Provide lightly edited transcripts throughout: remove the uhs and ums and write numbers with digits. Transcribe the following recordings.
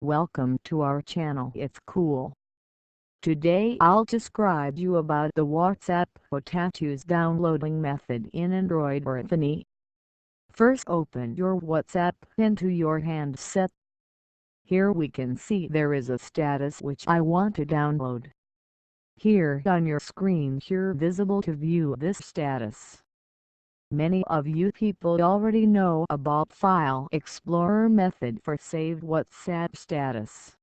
Welcome to our channel. It's cool. Today I'll describe you about the WhatsApp for Tattoos downloading method in Android or iPhone. First open your WhatsApp into your handset. Here we can see there is a status which I want to download. Here on your screen you're visible to view this status. Many of you people already know about File Explorer method for saved WhatsApp status.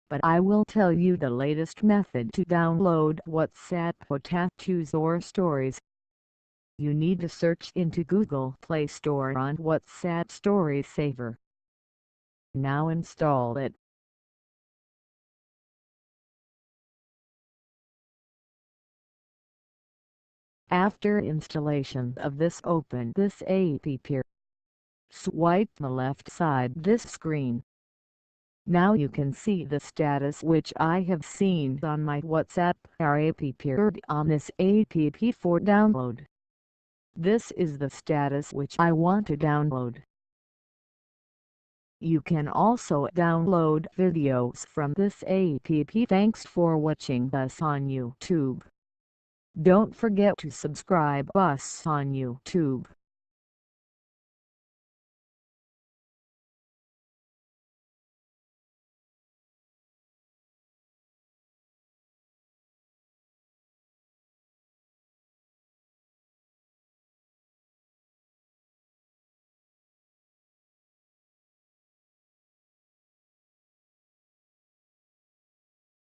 But I will tell you the latest method to download WhatsApp for Tattoos or Stories. You need to search into Google Play Store on WhatsApp Story Saver. Now install it. After installation of this, open this app. Swipe the left side this screen. Now you can see the status which I have seen on my WhatsApp app on this app for download. This is the status which I want to download. You can also download videos from this app. Thanks for watching us on YouTube. Don't forget to subscribe us on YouTube.